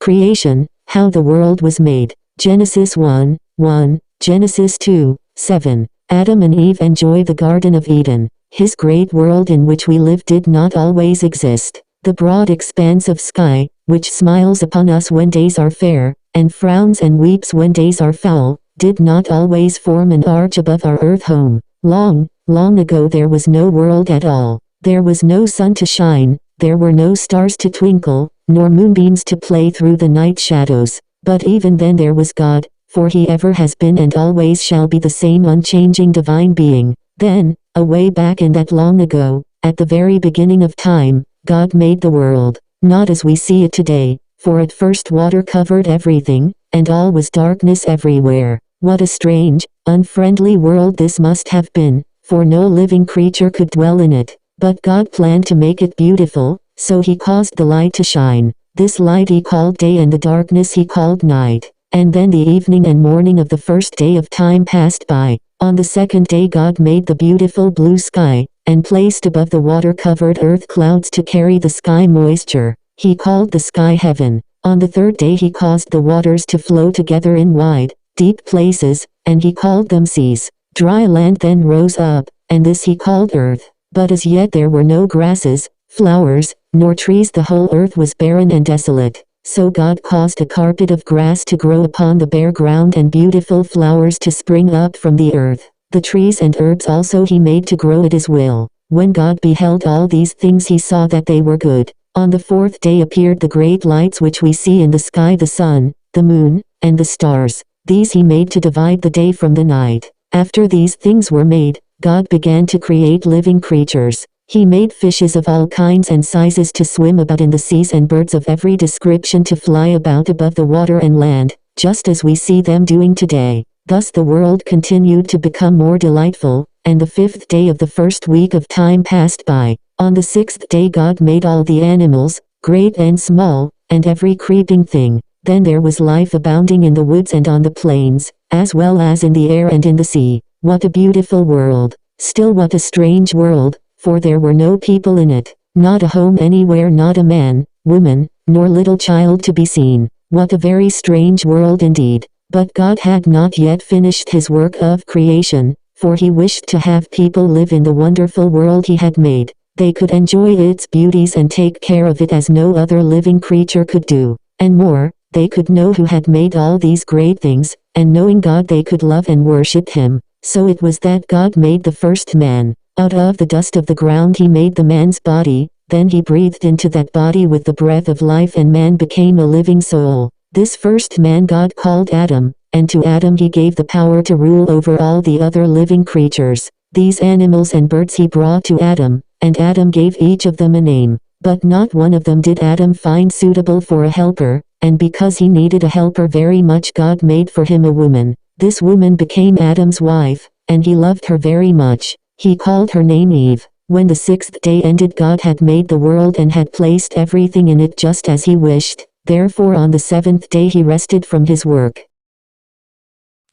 Creation, how the world was made. Genesis 1:1, Genesis 2:7. Adam and Eve enjoy the Garden of Eden. His great world in which we live did not always exist. The broad expanse of sky, which smiles upon us when days are fair, and frowns and weeps when days are foul, did not always form an arch above our earth home. Long, long ago there was no world at all. There was no sun to shine, there were no stars to twinkle, nor moonbeams to play through the night shadows. But even then there was God, for he ever has been and always shall be the same unchanging divine being. Then, away back in that long ago, at the very beginning of time, God made the world, not as we see it today, for at first water covered everything, and all was darkness everywhere. What a strange, unfriendly world this must have been, for no living creature could dwell in it. But God planned to make it beautiful, so he caused the light to shine. This light he called day and the darkness he called night. And then the evening and morning of the first day of time passed by. On the second day God made the beautiful blue sky, and placed above the water-covered earth clouds to carry the sky moisture. He called the sky heaven. On the third day he caused the waters to flow together in wide, deep places, and he called them seas. Dry land then rose up, and this he called earth. But as yet there were no grasses, flowers, nor trees. The whole earth was barren and desolate. So God caused a carpet of grass to grow upon the bare ground and beautiful flowers to spring up from the earth. The trees and herbs also he made to grow at his will. When God beheld all these things he saw that they were good. On the fourth day appeared the great lights which we see in the sky, the sun, the moon, and the stars. These he made to divide the day from the night. After these things were made, God began to create living creatures. He made fishes of all kinds and sizes to swim about in the seas and birds of every description to fly about above the water and land, just as we see them doing today. Thus the world continued to become more delightful, and the fifth day of the first week of time passed by. On the sixth day God made all the animals, great and small, and every creeping thing. Then there was life abounding in the woods and on the plains, as well as in the air and in the sea. What a beautiful world! Still what a strange world! For there were no people in it, not a home anywhere, not a man, woman, nor little child to be seen. What a very strange world indeed. But God had not yet finished his work of creation, for he wished to have people live in the wonderful world he had made. They could enjoy its beauties and take care of it as no other living creature could do. And more, they could know who had made all these great things, and knowing God they could love and worship him. So it was that God made the first man. Out of the dust of the ground he made the man's body, then he breathed into that body with the breath of life and man became a living soul. This first man God called Adam, and to Adam he gave the power to rule over all the other living creatures. These animals and birds he brought to Adam, and Adam gave each of them a name. But not one of them did Adam find suitable for a helper, and because he needed a helper very much God made for him a woman. This woman became Adam's wife, and he loved her very much. He called her name Eve. When the sixth day ended God had made the world and had placed everything in it just as he wished. Therefore on the seventh day he rested from his work.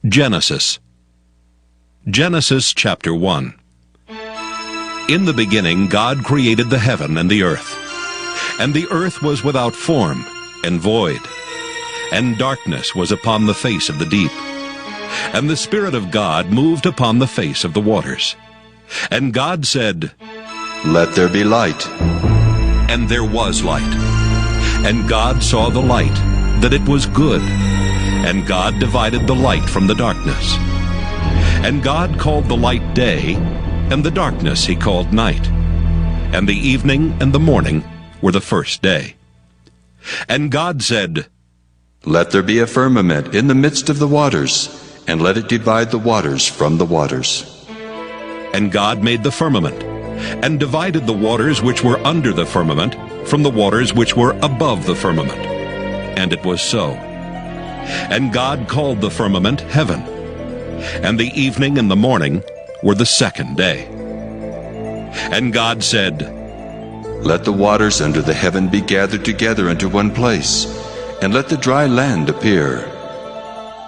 Genesis chapter 1. In the beginning God created the heaven and the earth. And the earth was without form and void, and darkness was upon the face of the deep. And the Spirit of God moved upon the face of the waters. And God said, "Let there be light." And there was light. And God saw the light, that it was good. And God divided the light from the darkness. And God called the light day, and the darkness he called night. And the evening and the morning were the first day. And God said, "Let there be a firmament in the midst of the waters, and let it divide the waters from the waters." And God made the firmament, and divided the waters which were under the firmament from the waters which were above the firmament. And it was so. And God called the firmament heaven. And the evening and the morning were the second day. And God said, "Let the waters under the heaven be gathered together into one place, and let the dry land appear."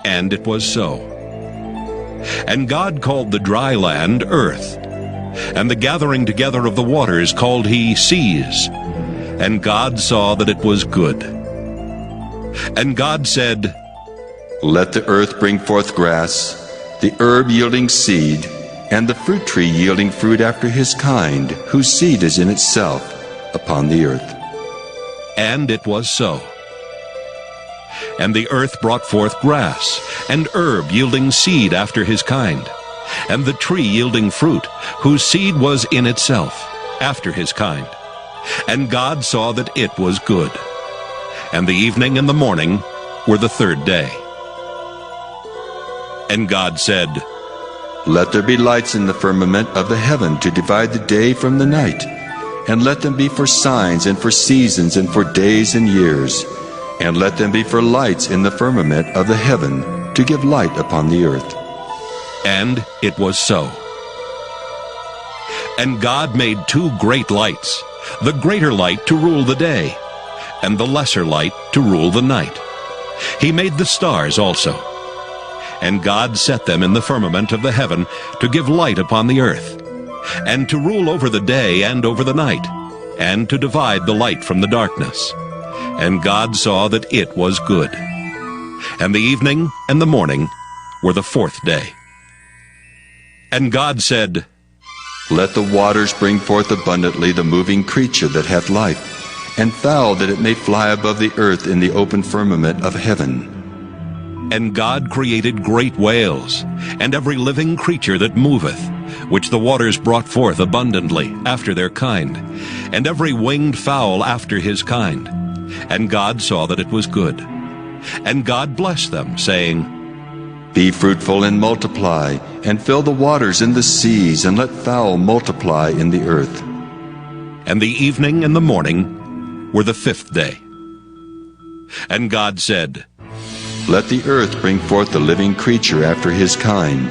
And it was so. And God called the dry land earth, and the gathering together of the waters called he seas. And God saw that it was good. And God said, Let the earth bring forth grass, the herb yielding seed, and the fruit tree yielding fruit after his kind, whose seed is in itself upon the earth. And it was so. And the earth brought forth grass, and herb yielding seed after his kind, and the tree yielding fruit, whose seed was in itself, after his kind. And God saw that it was good. And the evening and the morning were the third day. And God said, Let there be lights in the firmament of the heaven to divide the day from the night, and let them be for signs and for seasons and for days and years, and let them be for lights in the firmament of the heaven to give light upon the earth. And it was so. And God made two great lights, the greater light to rule the day, and the lesser light to rule the night. He made the stars also. And God set them in the firmament of the heaven to give light upon the earth, and to rule over the day and over the night, and to divide the light from the darkness. And God saw that it was good. And the evening and the morning were the fourth day. And God said, Let the waters bring forth abundantly the moving creature that hath life, and fowl that it may fly above the earth in the open firmament of heaven. And God created great whales, and every living creature that moveth, which the waters brought forth abundantly after their kind, and every winged fowl after his kind. And God saw that it was good. And God blessed them, saying, Be fruitful and multiply, and fill the waters in the seas, and let fowl multiply in the earth. And the evening and the morning were the fifth day. And God said, Let the earth bring forth the living creature after his kind,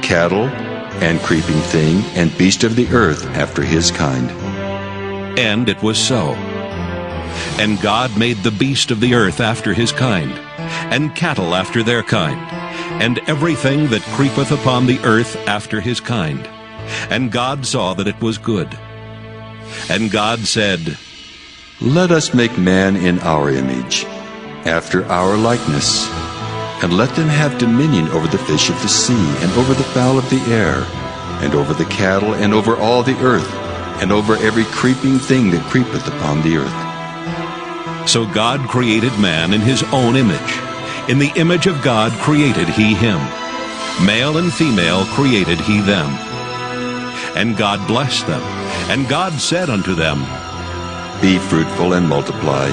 cattle, and creeping thing, and beast of the earth after his kind. And it was so. And God made the beast of the earth after his kind, and cattle after their kind, and everything that creepeth upon the earth after his kind. And God saw that it was good. And God said, Let us make man in our image, after our likeness, and let them have dominion over the fish of the sea, and over the fowl of the air, and over the cattle, and over all the earth, and over every creeping thing that creepeth upon the earth. So God created man in his own image. In the image of God created he him. Male and female created he them. And God blessed them. And God said unto them, Be fruitful and multiply,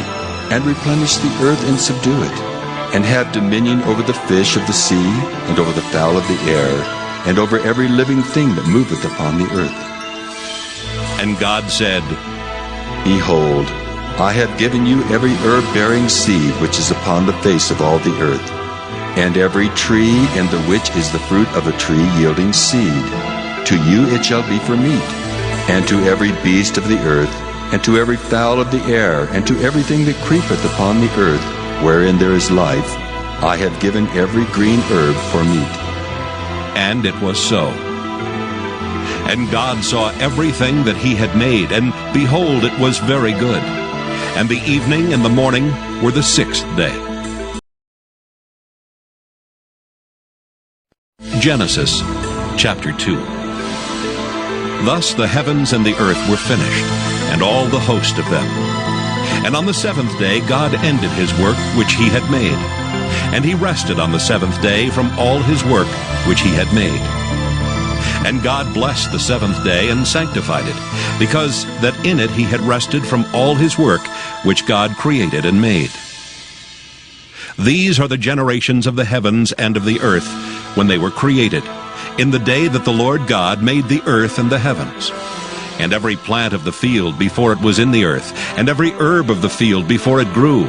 and replenish the earth and subdue it, and have dominion over the fish of the sea, and over the fowl of the air, and over every living thing that moveth upon the earth. And God said, Behold, I have given you every herb-bearing seed which is upon the face of all the earth, and every tree in the which is the fruit of a tree yielding seed. To you it shall be for meat, and to every beast of the earth, and to every fowl of the air, and to everything that creepeth upon the earth, wherein there is life, I have given every green herb for meat. And it was so. And God saw everything that he had made, and behold, it was very good. And the evening and the morning were the sixth day. Genesis chapter 2. Thus the heavens and the earth were finished, and all the host of them. And on the seventh day God ended his work which he had made. And he rested on the seventh day from all his work which he had made. And God blessed the seventh day and sanctified it, because that in it he had rested from all his work which God created and made. These are the generations of the heavens and of the earth when they were created, in the day that the Lord God made the earth and the heavens, and every plant of the field before it was in the earth, and every herb of the field before it grew.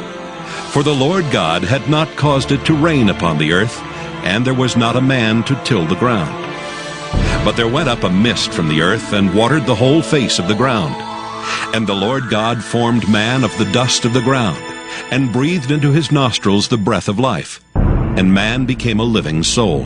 For the Lord God had not caused it to rain upon the earth, and there was not a man to till the ground. But there went up a mist from the earth, and watered the whole face of the ground. And the Lord God formed man of the dust of the ground, and breathed into his nostrils the breath of life, and man became a living soul.